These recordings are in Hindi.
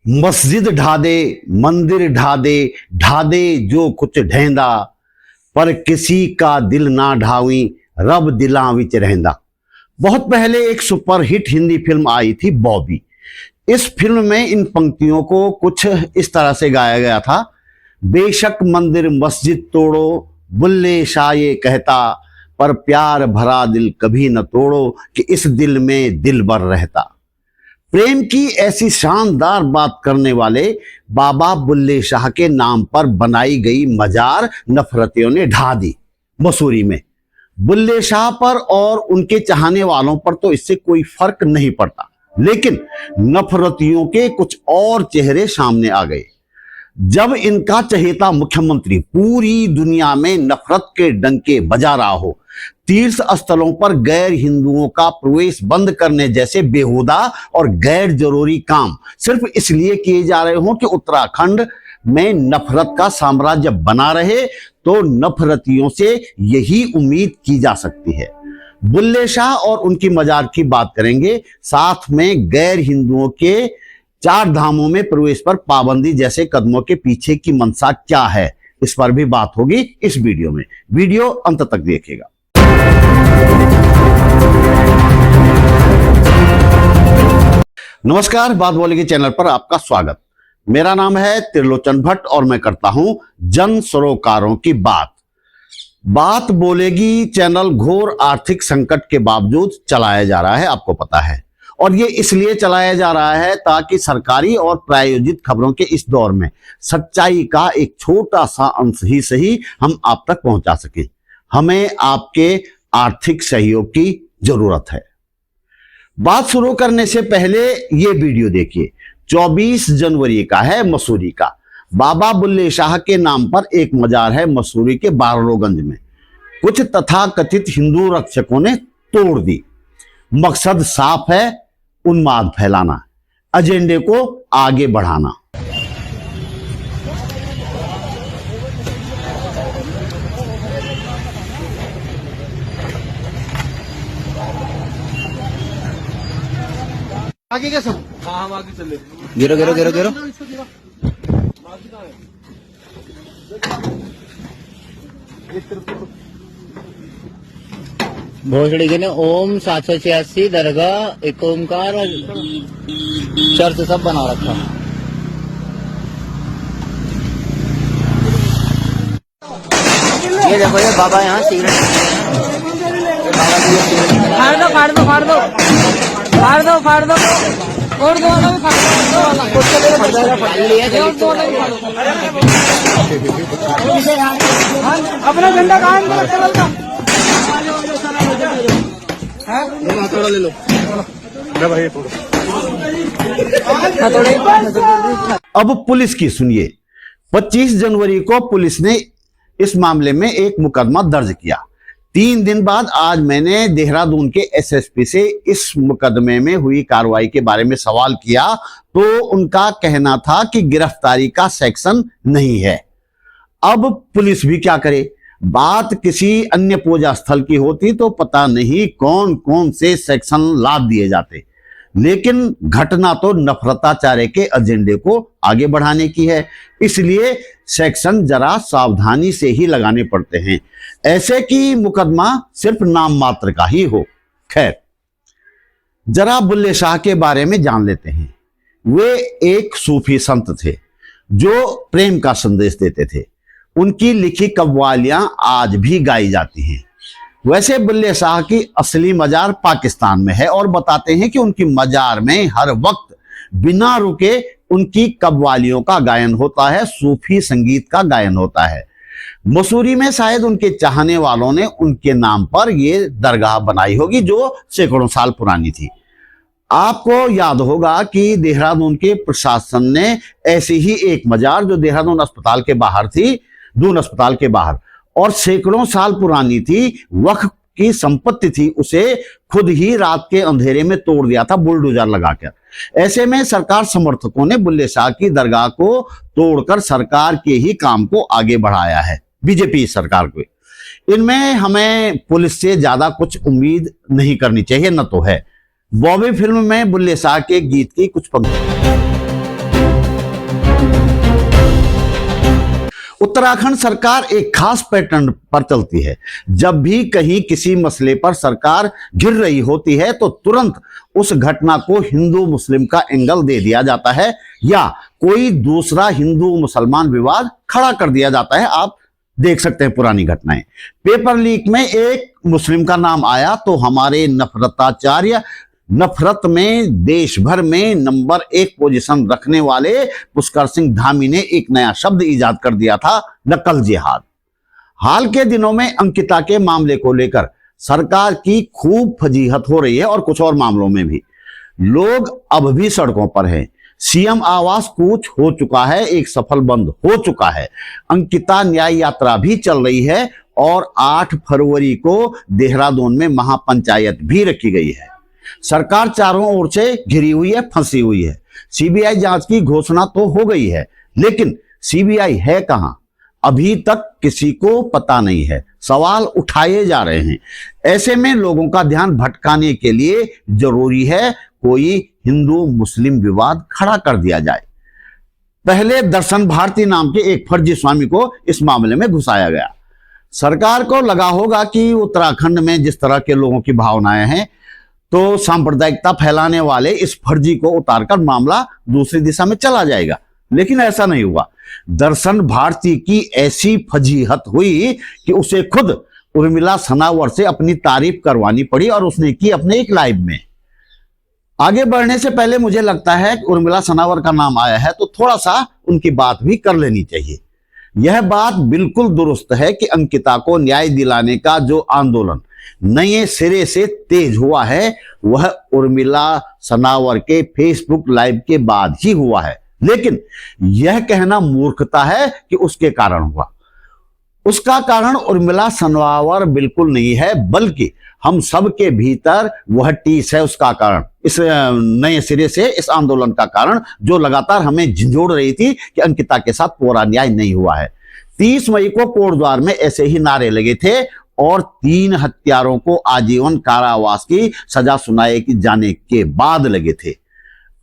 मस्जिद ढा दे, मंदिर ढा दे, ढा दे जो कुछ ढेंदा, पर किसी का दिल ना ढावी, रब दिलां विच रहंदा। बहुत पहले एक सुपरहिट हिंदी फिल्म आई थी बॉबी। इस फिल्म में इन पंक्तियों को कुछ इस तरह से गाया गया था। बेशक मंदिर मस्जिद तोड़ो, बुल्ले शाह ये कहता, पर प्यार भरा दिल कभी न तोड़ो कि इस दिल में दिल भर रहता। प्रेम की ऐसी शानदार बात करने वाले बाबा बुल्ले शाह के नाम पर बनाई गई मजार नफरतियों ने ढा दी मसूरी में। बुल्ले शाह पर और उनके चाहने वालों पर तो इससे कोई फर्क नहीं पड़ता, लेकिन नफरतियों के कुछ और चेहरे सामने आ गए जब इनका चहेता मुख्यमंत्री पूरी दुनिया में नफरत के डंके बजा रहा हो। तीर्थ स्थलों पर गैर हिंदुओं का प्रवेश बंद करने जैसे बेहुदा और गैर जरूरी काम सिर्फ इसलिए किए जा रहे हों कि उत्तराखंड में नफरत का साम्राज्य बना रहे, तो नफरतियों से यही उम्मीद की जा सकती है। बुल्ले शाह और उनकी मजार की बात करेंगे, साथ में गैर हिंदुओं के 4 धामों में प्रवेश पर पाबंदी जैसे कदमों के पीछे की मंशा क्या है, इस पर भी बात होगी इस वीडियो में। वीडियो अंत तक देखिएगा। नमस्कार, बात बोलेगी चैनल पर आपका स्वागत। मेरा नाम है त्रिलोचन भट्ट और मैं करता हूं जन सरोकारों की बात। बात बोलेगी चैनल घोर आर्थिक संकट के बावजूद चलाया जा रहा है, आपको पता है, और ये इसलिए चलाया जा रहा है ताकि सरकारी और प्रायोजित खबरों के इस दौर में सच्चाई का एक छोटा सा अंश ही सही हम आप तक पहुंचा सके। हमें आपके आर्थिक सहयोग की जरूरत है। बात शुरू करने से पहले ये वीडियो देखिए। 24 जनवरी का है, मसूरी का। बाबा बुल्ले शाह के नाम पर एक मजार है मसूरी के बारलोगंज में। कुछ तथाकथित हिंदू रक्षकों ने तोड़ दी। मकसद साफ है, उन्माद फैलाना, एजेंडे को आगे बढ़ाना। आगे क्या सब? हाँ, हम आगे चले। गिरो गिरो गिरो गिरो। भोसड़ी के ने ओम 786 दरगाह एक ओमकार और चर्च सब बना रखा। ये देखो, ये बाबा यहाँ सिगरेट फाड़ दो फाड़ दो फाड़ दो फाड़ दो फाड़ दो और दो वाला भी फाड़ दो। अपना झंडा कहाँ है टेबल का? थोड़ा ले लो भाई। अब पुलिस की सुनिए। 25 जनवरी को पुलिस ने इस मामले में एक मुकदमा दर्ज किया। 3 दिन बाद आज मैंने देहरादून के एसएसपी से इस मुकदमे में हुई कार्रवाई के बारे में सवाल किया, तो उनका कहना था कि गिरफ्तारी का सेक्शन नहीं है। अब पुलिस भी क्या करे? बात किसी अन्य पूजा स्थल की होती तो पता नहीं कौन कौन से सेक्शन लाद दिए जाते, लेकिन घटना तो नफरताचार्य के एजेंडे को आगे बढ़ाने की है, इसलिए सेक्शन जरा सावधानी से ही लगाने पड़ते हैं, ऐसे कि मुकदमा सिर्फ नाम मात्र का ही हो। खैर, जरा बुल्ले शाह के बारे में जान लेते हैं। वे एक सूफी संत थे जो प्रेम का संदेश देते थे। उनकी लिखी कव्वालियां आज भी गाई जाती हैं। वैसे बुल्ले शाह की असली मजार पाकिस्तान में है और बताते हैं कि उनकी मजार में हर वक्त बिना रुके उनकी कव्वालियों का गायन होता है, सूफी संगीत का गायन होता है। मसूरी में शायद उनके चाहने वालों ने उनके नाम पर ये दरगाह बनाई होगी जो सैकड़ों साल पुरानी थी। आपको याद होगा कि देहरादून के प्रशासन ने ऐसी ही एक मजार जो देहरादून अस्पताल के बाहर थी, दून अस्पताल के बाहर, और सैकड़ों साल पुरानी थी, वक्फ की संपत्ति थी, उसे खुद ही रात के अंधेरे में तोड़ दिया था बुलडोजर लगाकर। ऐसे में सरकार समर्थकों ने बुल्ले शाह की दरगाह को तोड़कर सरकार के ही काम को आगे बढ़ाया है, बीजेपी सरकार को। इनमें हमें पुलिस से ज्यादा कुछ उम्मीद नहीं करनी चाहिए, न तो है। बॉबी फिल्म में बुल्ले शाह के गीत की कुछ पंक्ति। उत्तराखंड सरकार एक खास पैटर्न पर चलती है। जब भी कहीं किसी मसले पर सरकार घिर रही होती है तो तुरंत उस घटना को हिंदू मुस्लिम का एंगल दे दिया जाता है या कोई दूसरा हिंदू मुसलमान विवाद खड़ा कर दिया जाता है। आप देख सकते हैं पुरानी घटनाएं। पेपर लीक में एक मुस्लिम का नाम आया तो हमारे नफरताचार्य नफरत में देश भर में नंबर 1 पोजीशन रखने वाले पुष्कर सिंह धामी ने एक नया शब्द इजाद कर दिया था, नकल जिहाद। हाल के दिनों में अंकिता के मामले को लेकर सरकार की खूब फजीहत हो रही है और कुछ और मामलों में भी। लोग अब भी सड़कों पर हैं। सीएम आवास कूच हो चुका है, एक सफल बंद हो चुका है। अंकिता न्याय यात्रा भी चल रही है और 8 फरवरी को देहरादून में महापंचायत भी रखी गई है। सरकार चारों ओर से घिरी हुई है, फंसी हुई है। सीबीआई जांच की घोषणा तो हो गई है, लेकिन सीबीआई है कहां? अभी तक किसी को पता नहीं है। सवाल उठाए जा रहे हैं। ऐसे में लोगों का ध्यान भटकाने के लिए जरूरी है कोई हिंदू मुस्लिम विवाद खड़ा कर दिया जाए। पहले दर्शन भारती नाम के एक फर्जी स्वामी को इस मामले में घुसाया गया। सरकार को लगा होगा कि उत्तराखंड में जिस तरह के लोगों की भावनाएं हैं तो सांप्रदायिकता फैलाने वाले इस फर्जी को उतारकर मामला दूसरी दिशा में चला जाएगा, लेकिन ऐसा नहीं हुआ। दर्शन भारती की ऐसी फजीहत हुई कि उसे खुद उर्मिला सनावर से अपनी तारीफ करवानी पड़ी और उसने की अपने एक लाइव में। आगे बढ़ने से पहले मुझे लगता है कि उर्मिला सनावर का नाम आया है तो थोड़ा सा उनकी बात भी कर लेनी चाहिए। यह बात बिल्कुल दुरुस्त है कि अंकिता को न्याय दिलाने का जो आंदोलन नए सिरे से तेज हुआ है वह उर्मिला सनावर के फेसबुक लाइव के बाद ही हुआ है, लेकिन यह कहना मूर्खता है कि उसके कारण हुआ। उसका कारण उर्मिला सनावर बिल्कुल नहीं है, बल्कि हम सब के भीतर वह टीस है उसका कारण, इस नए सिरे से इस आंदोलन का कारण जो लगातार हमें झंझोड़ रही थी कि अंकिता के साथ पूरा न्याय नहीं हुआ है। 30 मई को कोटद्वार में ऐसे ही नारे लगे थे और 3 हत्यारों को आजीवन कारावास की सजा सुनाए जाने के बाद लगे थे।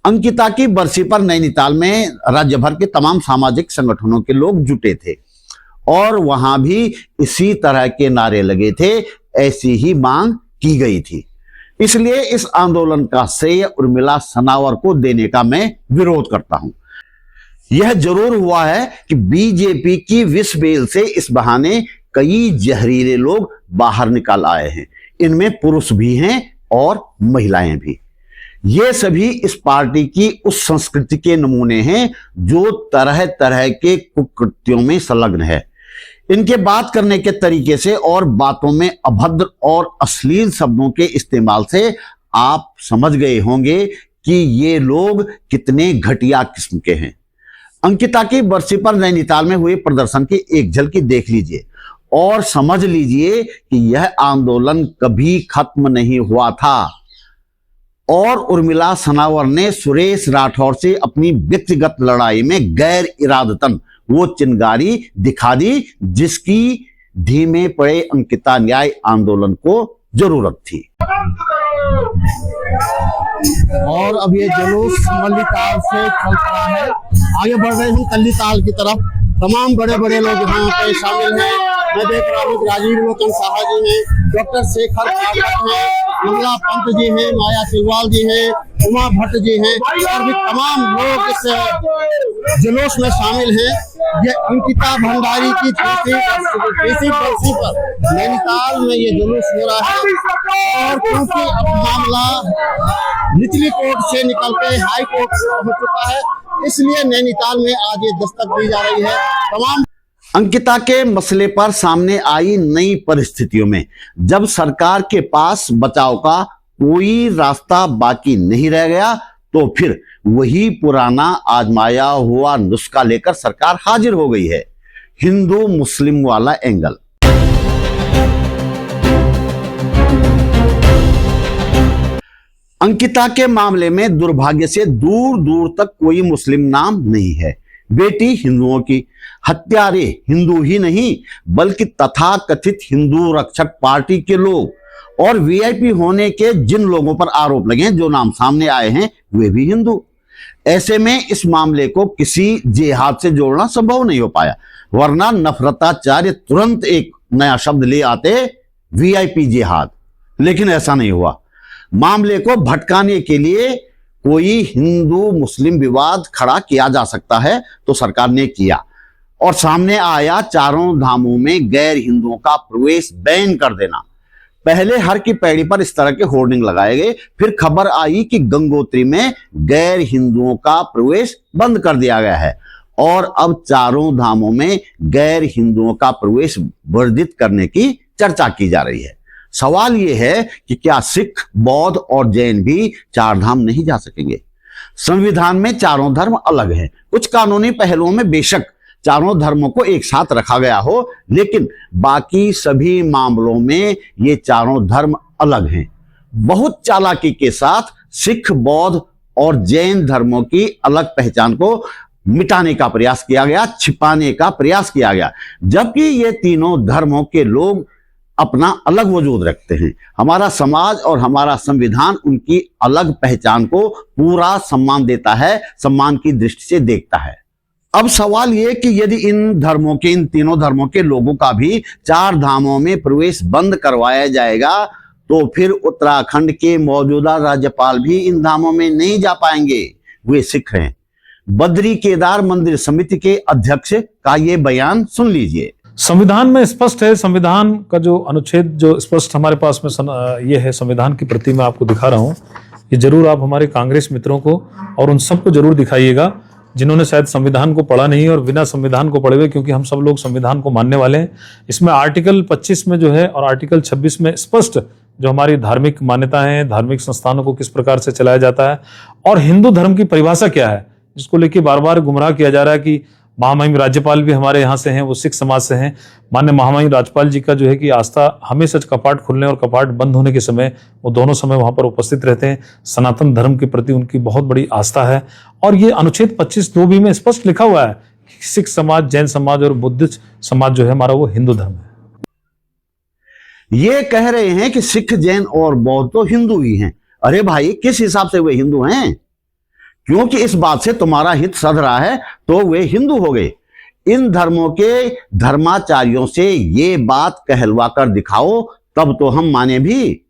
अंकिता की बरसी पर नैनीताल में राज्य भर के तमाम सामाजिक संगठनों के लोग जुटे थे और वहां भी इसी तरह के नारे लगे थे, ऐसी ही मांग की गई थी। इसलिए इस आंदोलन का श्रेय उर्मिला सनावर को देने का मैं विरोध करता हूं। यह जरूर हुआ है कि बीजेपी की विष बेल से इस बहाने कई जहरीले लोग बाहर निकल आए हैं। इनमें पुरुष भी हैं और महिलाएं भी। ये सभी इस पार्टी की उस संस्कृति के नमूने हैं जो तरह तरह के कुकृत्यों में संलग्न है। इनके बात करने के तरीके से और बातों में अभद्र और अश्लील शब्दों के इस्तेमाल से आप समझ गए होंगे कि ये लोग कितने घटिया किस्म के हैं। अंकिता की बरसी पर नैनीताल में हुए प्रदर्शन की एक झलकी देख लीजिए और समझ लीजिए कि यह आंदोलन कभी खत्म नहीं हुआ था और उर्मिला सनावर ने सुरेश राठौर से अपनी व्यक्तिगत लड़ाई में गैर इरादतन वो चिंगारी दिखा दी जिसकी धीमे पड़े अंकिता न्याय आंदोलन को जरूरत थी। और अब ये जुलूस मल्लीताल से चल रहा है, आगे बढ़ रहे हैं तल्लीताल की तरफ। तमाम बड़े बड़े लोग यहाँ पे शामिल हैं। मैं देख रहा हूँ राजीव लोचन साहा जी हैं, डॉक्टर शेखर पाठक हैं, कमला पंत जी हैं, माया सिरवाल जी हैं, उमा भट्ट जी हैं और भी तमाम लोग इस जुलूस में शामिल हैं। ये अंकिता भंडारी की 30वीं बरसी पर नैनीताल में ये जुलूस हो रहा है और क्योंकि अब मामला निचली कोर्ट से निकल के हाई कोर्ट हो चुका है, इसलिए नैनीताल में आज ये दस्तक दी जा रही है। तमाम अंकिता के मसले पर सामने आई नई परिस्थितियों में जब सरकार के पास बचाव का कोई रास्ता बाकी नहीं रह गया तो फिर वही पुराना आजमाया हुआ नुस्खा लेकर सरकार हाजिर हो गई है, हिंदू मुस्लिम वाला एंगल। अंकिता के मामले में दुर्भाग्य से दूर दूर तक कोई मुस्लिम नाम नहीं है। बेटी हिंदुओं की, हत्यारे हिंदू ही नहीं बल्कि तथाकथित हिंदू रक्षक पार्टी के लोग और वीआईपी होने के जिन लोगों पर आरोप लगे हैं, जो नाम सामने आए हैं वे भी हिंदू। ऐसे में इस मामले को किसी जिहाद से जोड़ना संभव नहीं हो पाया। वरना नफरताचार्य तुरंत एक नया शब्द ले आते, वीआईपी जिहाद। लेकिन ऐसा नहीं हुआ। मामले को भटकाने के लिए कोई हिंदू मुस्लिम विवाद खड़ा किया जा सकता है तो सरकार ने किया, और सामने आया चारों धामों में गैर हिंदुओं का प्रवेश बैन कर देना। पहले हर की पैड़ी पर इस तरह के होर्डिंग लगाए गए, फिर खबर आई कि गंगोत्री में गैर हिंदुओं का प्रवेश बंद कर दिया गया है, और अब चारों धामों में गैर हिंदुओं का प्रवेश वर्जित करने की चर्चा की जा रही है। सवाल यह है कि क्या सिख, बौद्ध और जैन भी चार धाम नहीं जा सकेंगे? संविधान में चारों धर्म अलग हैं। कुछ कानूनी पहलुओं में बेशक चारों धर्मों को एक साथ रखा गया हो, लेकिन बाकी सभी मामलों में ये चारों धर्म अलग हैं। बहुत चालाकी के साथ सिख, बौद्ध और जैन धर्मों की अलग पहचान को मिटाने का प्रयास किया गया, छिपाने का प्रयास किया गया, जबकि ये तीनों धर्मों के लोग अपना अलग वजूद रखते हैं। हमारा समाज और हमारा संविधान उनकी अलग पहचान को पूरा सम्मान देता है, सम्मान की दृष्टि से देखता है। अब सवाल यह कि यदि इन तीनों धर्मों के लोगों का भी चार धामों में प्रवेश बंद करवाया जाएगा तो फिर उत्तराखंड के मौजूदा राज्यपाल भी इन धामों में नहीं जा पाएंगे। वे सिख हैं। बद्री केदार मंदिर समिति के अध्यक्ष का ये बयान सुन लीजिए। संविधान में स्पष्ट है, संविधान का जो अनुच्छेद जो स्पष्ट हमारे पास में ये है, संविधान की प्रति मैं आपको दिखा रहा हूँ। ये जरूर आप हमारे कांग्रेस मित्रों को और उन सबको जरूर दिखाइएगा जिन्होंने शायद संविधान को पढ़ा नहीं और बिना संविधान को पढ़े हुए, क्योंकि हम सब लोग संविधान को मानने वाले हैं। इसमें आर्टिकल 25 में जो है और आर्टिकल 26 में स्पष्ट जो हमारी धार्मिक मान्यता है, धार्मिक संस्थानों को किस प्रकार से चलाया जाता है और हिंदू धर्म की परिभाषा क्या है, जिसको लेके बार बार गुमराह किया जा रहा है कि महामहिम राज्यपाल भी हमारे यहाँ से हैं, वो सिख समाज से हैं। माननीय महामहिम राज्यपाल जी का जो है कि आस्था हमेशा कपाट खुलने और कपाट बंद होने के समय वो दोनों समय वहां पर उपस्थित रहते हैं। सनातन धर्म के प्रति उनकी बहुत बड़ी आस्था है, और ये अनुच्छेद 25(2)B में स्पष्ट लिखा हुआ है कि सिख समाज, जैन समाज और बुद्धिस्ट समाज जो है हमारा वो हिंदू धर्म है। ये कह रहे हैं कि सिख, जैन और बौद्ध तो हिंदू ही हैं। अरे भाई, किस हिसाब से वे हिंदू हैं? क्योंकि इस बात से तुम्हारा हित सध रहा है तो वे हिंदू हो गए। इन धर्मों के धर्माचार्यों से ये बात कहलवा कर दिखाओ, तब तो हम माने भी।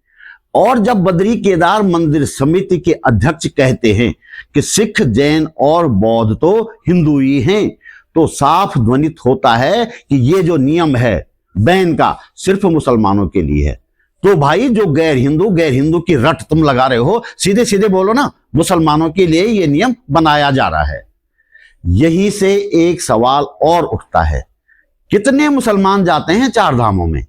और जब बद्री केदार मंदिर समिति के अध्यक्ष कहते हैं कि सिख, जैन और बौद्ध तो हिंदू ही हैं, तो साफ ध्वनित होता है कि ये जो नियम है बैन का सिर्फ मुसलमानों के लिए है। तो भाई, जो गैर हिंदू की रट तुम लगा रहे हो, सीधे सीधे बोलो ना, मुसलमानों के लिए ये नियम बनाया जा रहा है। यहीं से एक सवाल और उठता है, कितने मुसलमान जाते हैं चार धामों में?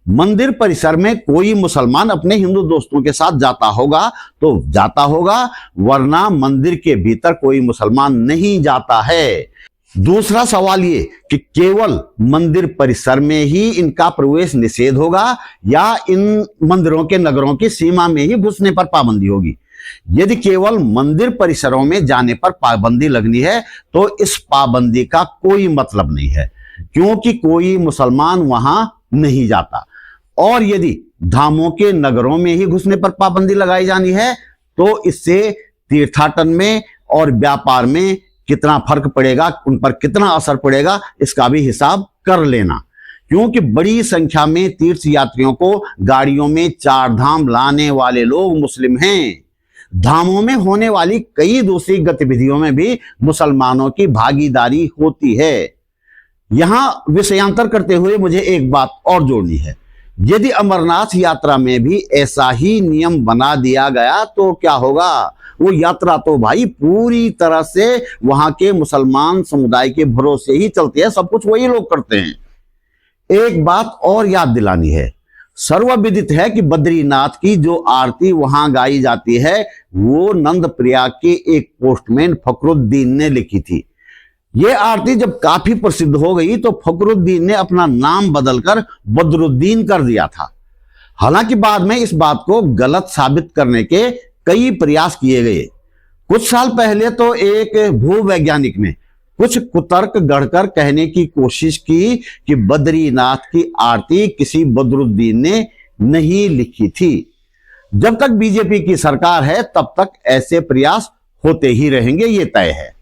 मंदिर परिसर में कोई मुसलमान अपने हिंदू दोस्तों के साथ जाता होगा तो जाता होगा, वरना मंदिर के भीतर कोई मुसलमान नहीं जाता है। दूसरा सवाल ये कि केवल मंदिर परिसर में ही इनका प्रवेश निषेध होगा या इन मंदिरों के नगरों की सीमा में ही घुसने पर पाबंदी होगी? यदि केवल मंदिर परिसरों में जाने पर पाबंदी लगनी है तो इस पाबंदी का कोई मतलब नहीं है, क्योंकि कोई मुसलमान वहां नहीं जाता। और यदि धामों के नगरों में ही घुसने पर पाबंदी लगाई जानी है तो इससे तीर्थाटन में और व्यापार में कितना फर्क पड़ेगा, उन पर कितना असर पड़ेगा, इसका भी हिसाब कर लेना। क्योंकि बड़ी संख्या में तीर्थ यात्रियों को गाड़ियों में चार धाम लाने वाले लोग मुस्लिम हैं। धामों में होने वाली कई दूसरी गतिविधियों में भी मुसलमानों की भागीदारी होती है। यहां विषयांतर करते हुए मुझे एक बात और जोड़नी है। यदि अमरनाथ यात्रा में भी ऐसा ही नियम बना दिया गया तो क्या होगा? वो यात्रा तो भाई पूरी तरह से वहां के मुसलमान समुदाय के भरोसे ही चलती है, सब कुछ वही लोग करते हैं। एक बात और याद दिलानी है, सर्वविदित है कि बद्रीनाथ की जो आरती वहां गाई जाती है वो नंद प्रयाग के एक पोस्टमैन फखरुद्दीन ने लिखी थी। ये आरती जब काफी प्रसिद्ध हो गई तो फखरुद्दीन ने अपना नाम बदलकर बदरुद्दीन कर दिया था। हालांकि बाद में इस बात को गलत साबित करने के कई प्रयास किए गए। कुछ साल पहले तो एक भूवैज्ञानिक ने कुछ कुतर्क गढ़कर कहने की कोशिश की कि बद्रीनाथ की आरती किसी बदरुद्दीन ने नहीं लिखी थी। जब तक बीजेपी की सरकार है तब तक ऐसे प्रयास होते ही रहेंगे, ये तय है।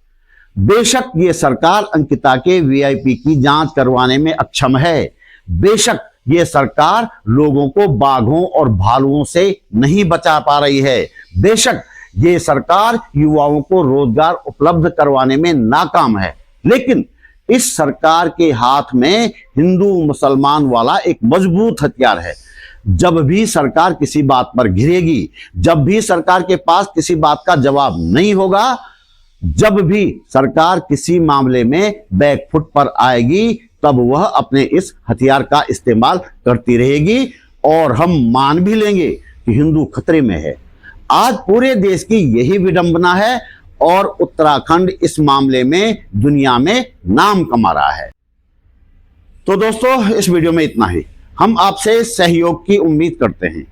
बेशक ये सरकार अंकिता के वीआईपी की जांच करवाने में अक्षम है, बेशक ये सरकार लोगों को बाघों और भालुओं से नहीं बचा पा रही है, बेशक ये सरकार युवाओं को रोजगार उपलब्ध करवाने में नाकाम है, लेकिन इस सरकार के हाथ में हिंदू मुसलमान वाला एक मजबूत हथियार है। जब भी सरकार किसी बात पर घिरेगी, जब भी सरकार के पास किसी बात का जवाब नहीं होगा, जब भी सरकार किसी मामले में बैकफुट पर आएगी, तब वह अपने इस हथियार का इस्तेमाल करती रहेगी और हम मान भी लेंगे कि हिंदू खतरे में है। आज पूरे देश की यही विडंबना है और उत्तराखंड इस मामले में दुनिया में नाम कमा रहा है। तो दोस्तों, इस वीडियो में इतना ही। हम आपसे सहयोग की उम्मीद करते हैं।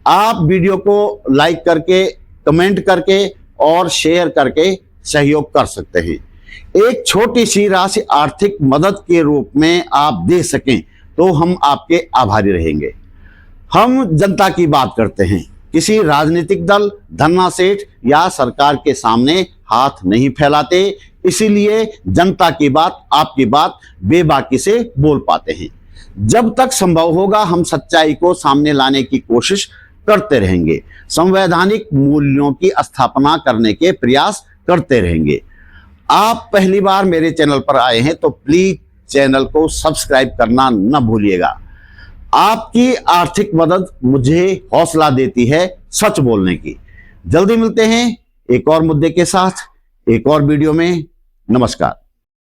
आप वीडियो को लाइक करके, कमेंट करके और शेयर करके सहयोग कर सकते हैं। एक छोटी सी राशि आर्थिक मदद के रूप में आप दे सकें तो हम आपके आभारी रहेंगे। हम जनता की बात करते हैं, किसी राजनीतिक दल, धन्ना सेठ या सरकार के सामने हाथ नहीं फैलाते, इसीलिए जनता की बात, आपकी बात बेबाकी से बोल पाते हैं। जब तक संभव होगा हम सच्चाई को सामने लाने की कोशिश करते रहेंगे, संवैधानिक मूल्यों की स्थापना करने के प्रयास करते रहेंगे। आप पहली बार मेरे चैनल पर आए हैं तो प्लीज चैनल को सब्सक्राइब करना न भूलिएगा। आपकी आर्थिक मदद मुझे हौसला देती है सच बोलने की। जल्दी मिलते हैं एक और मुद्दे के साथ, एक और वीडियो में। नमस्कार।